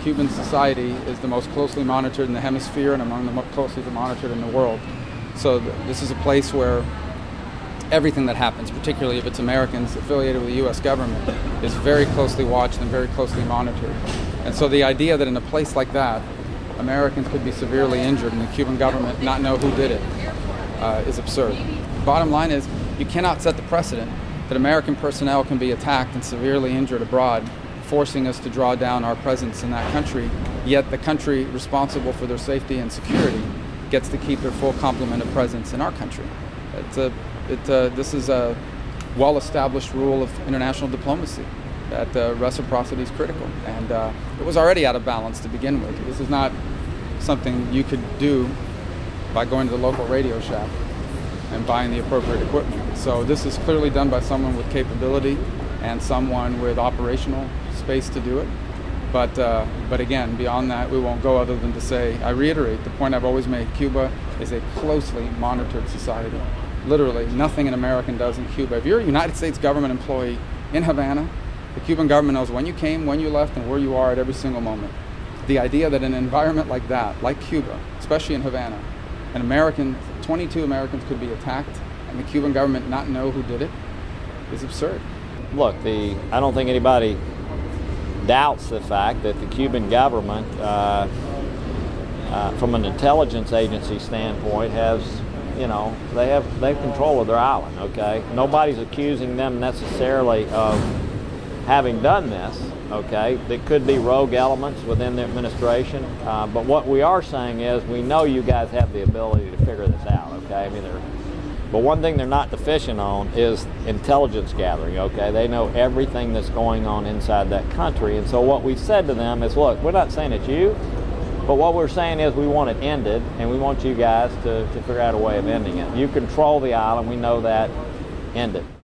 Cuban society is the most closely monitored in the hemisphere and among the most closely monitored in the world. So this is a place where everything that happens, particularly if it's Americans affiliated with the U.S. government, is very closely watched and very closely monitored. And so the idea that in a place like that, Americans could be severely injured and the Cuban government not know who did it is absurd. Bottom line is, you cannot set the precedent that American personnel can be attacked and severely injured abroad, forcing us to draw down our presence in that country, yet the country responsible for their safety and security gets to keep their full complement of presence in our country. This is a well-established rule of international diplomacy, that reciprocity is critical. And it was already out of balance to begin with. This is not something you could do by going to the local Radio Shack and buying the appropriate equipment. So this is clearly done by someone with capability and someone with operational space to do it. But again, beyond that, we won't go other than to say, I reiterate the point I've always made, Cuba is a closely monitored society. Literally, nothing an American does in Cuba. If you're a United States government employee in Havana, the Cuban government knows when you came, when you left, and where you are at every single moment. The idea that in an environment like that, like Cuba, especially in Havana, 22 Americans could be attacked and the Cuban government not know who did it is absurd. Look, I don't think anybody doubts the fact that the Cuban government, from an intelligence agency standpoint, has, they have control of their island. Okay, nobody's accusing them necessarily of having done this. Okay, there could be rogue elements within the administration, but what we are saying is we know you guys have the ability to figure this out. Okay, but one thing they're not deficient on is intelligence gathering. Okay, they know everything that's going on inside that country, and so what we've said to them is, look, we're not saying it's you, but what we're saying is we want it ended, and we want you guys to figure out a way of ending it. You control the island, we know that. End it.